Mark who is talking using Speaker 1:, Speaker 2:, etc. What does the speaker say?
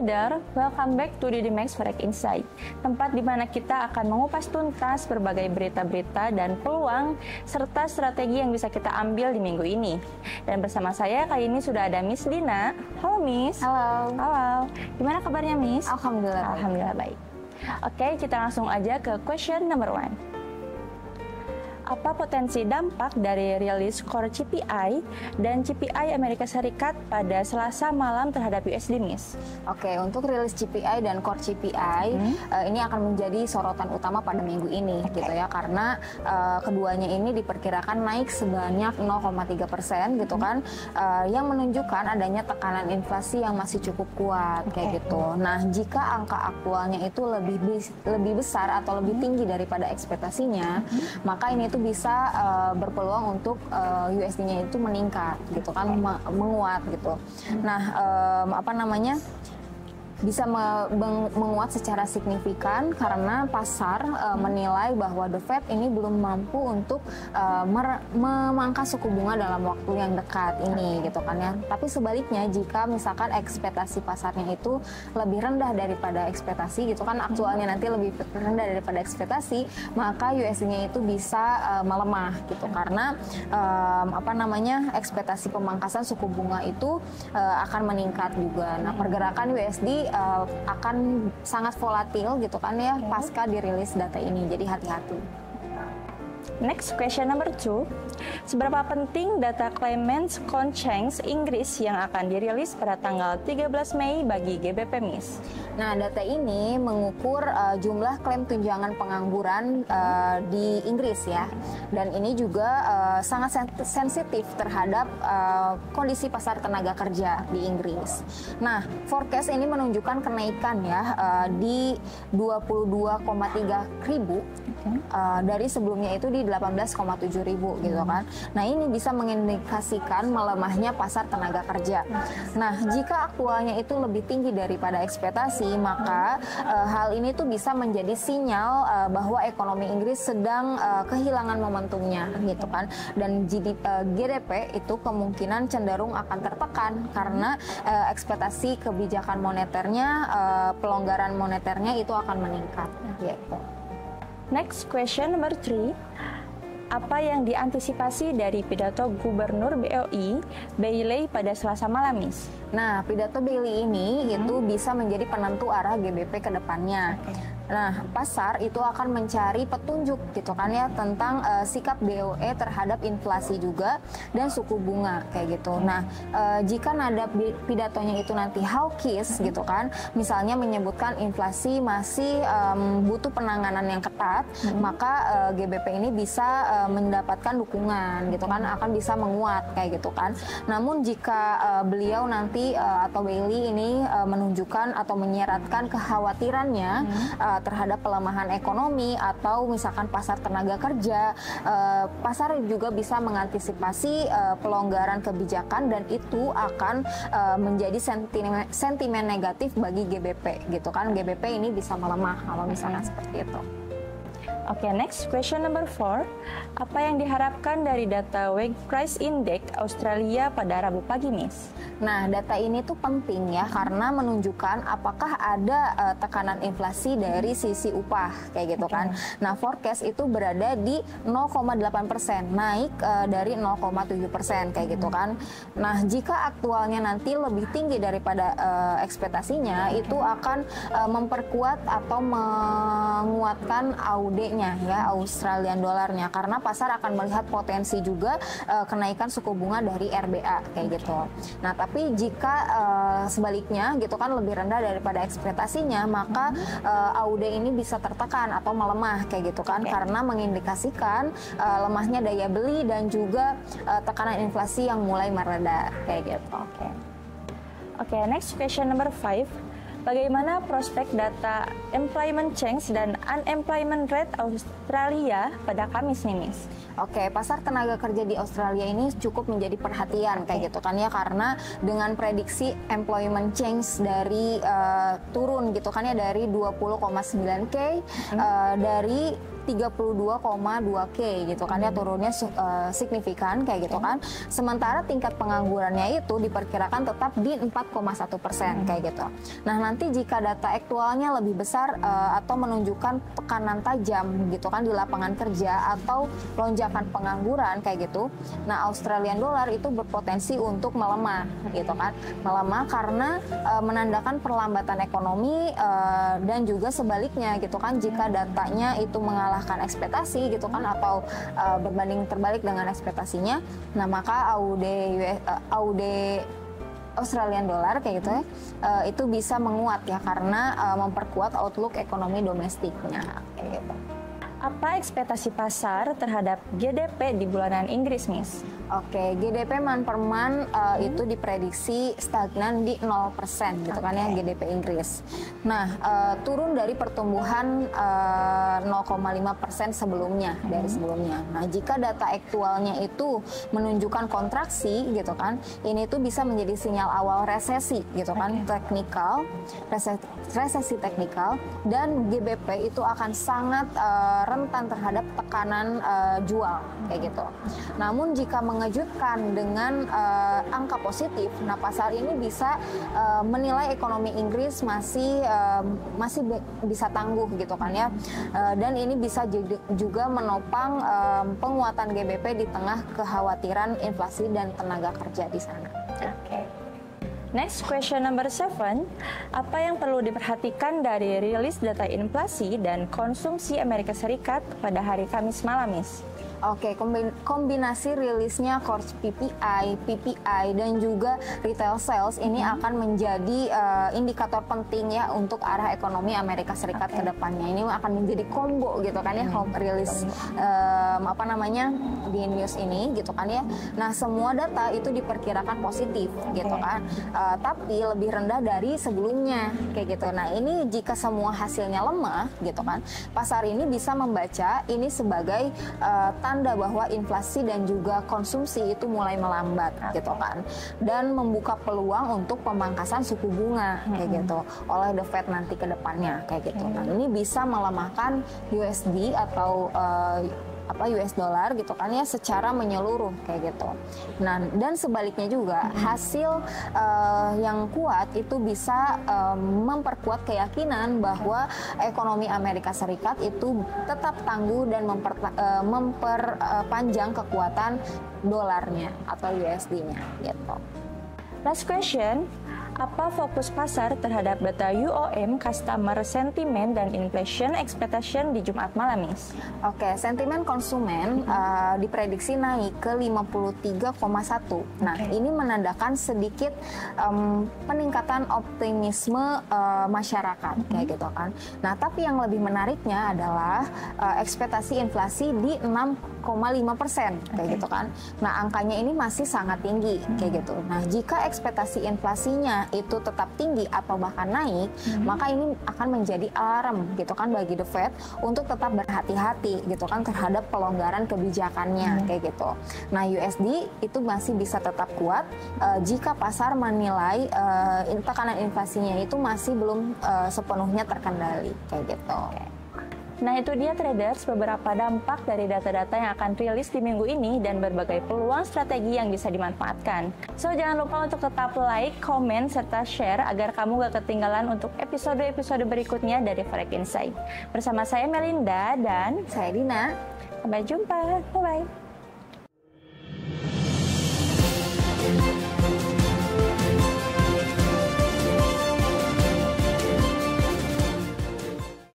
Speaker 1: trader, welcome back to Didimax Forex Insight, tempat di mana kita akan mengupas tuntas berbagai berita-berita dan peluang serta strategi yang bisa kita ambil di minggu ini. Dan bersama saya kali ini sudah ada Miss Dina. Halo Miss.
Speaker 2: Halo.
Speaker 1: Halo. Gimana kabarnya Miss?
Speaker 2: Alhamdulillah.
Speaker 1: Alhamdulillah baik. Oke, kita langsung aja ke question number 1. Apa potensi dampak dari rilis core CPI dan CPI Amerika Serikat pada Selasa malam terhadap USD, Miss?
Speaker 2: Oke, untuk rilis CPI dan core CPI ini akan menjadi sorotan utama pada minggu ini, gitu ya, karena keduanya ini diperkirakan naik sebanyak 0,3% gitu kan, yang menunjukkan adanya tekanan inflasi yang masih cukup kuat kayak gitu. Nah, jika angka aktualnya itu lebih besar atau lebih tinggi daripada ekspektasinya, maka ini itu bisa berpeluang untuk USD-nya itu meningkat gitu kan, menguat gitu. Nah, bisa menguat secara signifikan karena pasar menilai bahwa The Fed ini belum mampu untuk memangkas suku bunga dalam waktu yang dekat ini gitu kan ya. Tapi sebaliknya, jika misalkan ekspektasi pasarnya itu lebih rendah daripada ekspektasi gitu kan, aktualnya nanti lebih rendah daripada ekspektasi, maka USD-nya itu bisa melemah gitu karena ekspektasi pemangkasan suku bunga itu akan meningkat juga. Nah, pergerakan USD akan sangat volatil gitu kan ya pasca dirilis data ini, jadi hati-hati.
Speaker 1: Next question number 2. Seberapa penting data Claimants Conscience Inggris yang akan dirilis pada tanggal 13 Mei bagi GBP, Miss?
Speaker 2: Nah, data ini mengukur jumlah klaim tunjangan pengangguran di Inggris ya. Dan ini juga sangat sensitif terhadap kondisi pasar tenaga kerja di Inggris. Nah, forecast ini menunjukkan kenaikan ya di 22,3 ribu dari sebelumnya itu di 18,7 ribu gitu kan. Nah, ini bisa mengindikasikan melemahnya pasar tenaga kerja. Nah, jika aktualnya itu lebih tinggi daripada ekspektasi, maka hal ini tuh bisa menjadi sinyal bahwa ekonomi Inggris sedang kehilangan momentumnya gitu kan. Dan GDP itu kemungkinan cenderung akan tertekan karena ekspektasi kebijakan moneternya, pelonggaran moneternya itu akan meningkat gitu.
Speaker 1: Next question number 3. Apa yang diantisipasi dari pidato Gubernur BOI Bailey pada Selasa malam, Miss?
Speaker 2: Nah, pidato Bailey ini itu bisa menjadi penentu arah GBP ke depannya. Nah, pasar itu akan mencari petunjuk gitu kan ya tentang sikap BOE terhadap inflasi juga dan suku bunga kayak gitu. Nah, jika nada pidatonya itu nanti hawkish gitu kan, misalnya menyebutkan inflasi masih butuh penanganan yang ketat, maka GBP ini bisa mendapatkan dukungan gitu kan, akan bisa menguat kayak gitu kan. Namun jika beliau nanti atau Bailey ini menunjukkan atau menyeratkan kekhawatirannya terhadap pelemahan ekonomi atau misalkan pasar tenaga kerja, pasar juga bisa mengantisipasi pelonggaran kebijakan dan itu akan menjadi sentimen negatif bagi GBP gitu kan. GBP ini bisa melemah kalau misalnya seperti itu.
Speaker 1: Oke, next question number 4. Apa yang diharapkan dari data Wage Price Index Australia pada Rabu pagi, Miss?
Speaker 2: Nah, data ini tuh penting ya karena menunjukkan apakah ada tekanan inflasi dari sisi upah kayak gitu kan. Nah, forecast itu berada di 0,8%, naik dari 0,7% kayak gitu kan. Nah, jika aktualnya nanti lebih tinggi daripada ekspektasinya, itu akan memperkuat atau menguatkan AUD-nya ya, Australian dollarnya, karena pasar akan melihat potensi juga kenaikan suku bunga dari RBA kayak gitu. Nah, tapi jika sebaliknya gitu kan lebih rendah daripada ekspektasinya, maka AUD ini bisa tertekan atau melemah kayak gitu kan, karena mengindikasikan lemahnya daya beli dan juga tekanan inflasi yang mulai mereda kayak gitu.
Speaker 1: Oke, next question number 5. Bagaimana prospek data employment change dan unemployment rate Australia pada Kamis nih, Miss?
Speaker 2: Oke, pasar tenaga kerja di Australia ini cukup menjadi perhatian kayak gitu kan ya, karena dengan prediksi employment change dari turun gitu kan ya dari 20,9K dari 32,2K gitu kan ya, turunnya signifikan kayak gitu kan. Sementara tingkat penganggurannya itu diperkirakan tetap di 4,1% kayak gitu. Nah, nanti jika data aktualnya lebih besar atau menunjukkan tekanan tajam gitu kan di lapangan kerja atau lonjakan pengangguran kayak gitu, nah Australian dollar itu berpotensi untuk melemah gitu kan. Melemah karena menandakan perlambatan ekonomi dan juga sebaliknya gitu kan, jika datanya itu mengalahkan ekspektasi gitu kan atau berbanding terbalik dengan ekspektasinya, nah maka AUD Australian dollar kayak gitu ya, itu bisa menguat ya karena memperkuat outlook ekonomi domestiknya kayak gitu.
Speaker 1: Apa ekspektasi pasar terhadap GDP di bulanan Inggris, Miss?
Speaker 2: Oke, GDP man per month itu diprediksi stagnan di 0% gitu kan ya, GDP Inggris. Nah, turun dari pertumbuhan 0,5% sebelumnya, dari sebelumnya. Nah, jika data aktualnya itu menunjukkan kontraksi gitu kan, ini tuh bisa menjadi sinyal awal resesi gitu kan, teknikal, resesi teknikal, dan GBP itu akan sangat rentan terhadap tekanan jual kayak gitu. Namun jika mengejutkan dengan angka positif, nah pasar ini bisa menilai ekonomi Inggris masih bisa tangguh gitu kan ya, dan ini bisa juga menopang penguatan GBP di tengah kekhawatiran inflasi dan tenaga kerja di sana.
Speaker 1: Next question number 7, apa yang perlu diperhatikan dari rilis data inflasi dan konsumsi Amerika Serikat pada hari Kamis malam, Miss?
Speaker 2: Oke, kombinasi rilisnya core PPI, dan juga retail sales ini akan menjadi indikator penting ya untuk arah ekonomi Amerika Serikat ke depannya. Ini akan menjadi combo gitu kan ya, rilis di news ini gitu kan ya. Nah, semua data itu diperkirakan positif gitu kan, tapi lebih rendah dari sebelumnya kayak gitu. Nah, ini jika semua hasilnya lemah gitu kan, pasar ini bisa membaca ini sebagai tanda bahwa inflasi dan juga konsumsi itu mulai melambat gitu kan, dan membuka peluang untuk pemangkasan suku bunga kayak gitu oleh The Fed nanti ke depannya kayak gitu. Nah, ini bisa melemahkan USD atau US dollar gitu kan ya secara menyeluruh kayak gitu. Nah, dan sebaliknya juga hasil yang kuat itu bisa memperkuat keyakinan bahwa ekonomi Amerika Serikat itu tetap tangguh dan memperpanjang kekuatan dolarnya atau USD-nya gitu.
Speaker 1: Last question, apa fokus pasar terhadap data UOM, customer sentiment, dan inflation expectation di Jumat malam, Miss?
Speaker 2: Oke, sentimen konsumen diprediksi naik ke 53,1. Nah, ini menandakan sedikit peningkatan optimisme masyarakat kayak gitu kan. Nah, tapi yang lebih menariknya adalah ekspektasi inflasi di 6,5% kayak gitu kan. Nah, angkanya ini masih sangat tinggi kayak gitu. Nah, jika ekspektasi inflasinya itu tetap tinggi atau bahkan naik, maka ini akan menjadi alarm gitu kan bagi The Fed untuk tetap berhati-hati gitu kan terhadap pelonggaran kebijakannya kayak gitu. Nah, USD itu masih bisa tetap kuat jika pasar menilai tekanan inflasinya itu masih belum sepenuhnya terkendali kayak gitu.
Speaker 1: Nah, itu dia traders beberapa dampak dari data-data yang akan rilis di minggu ini dan berbagai peluang strategi yang bisa dimanfaatkan. So, jangan lupa untuk tetap like, komen, serta share agar kamu gak ketinggalan untuk episode-episode berikutnya dari Forex Insight. Bersama saya Melinda dan
Speaker 2: saya Dina.
Speaker 1: Sampai jumpa. Bye-bye.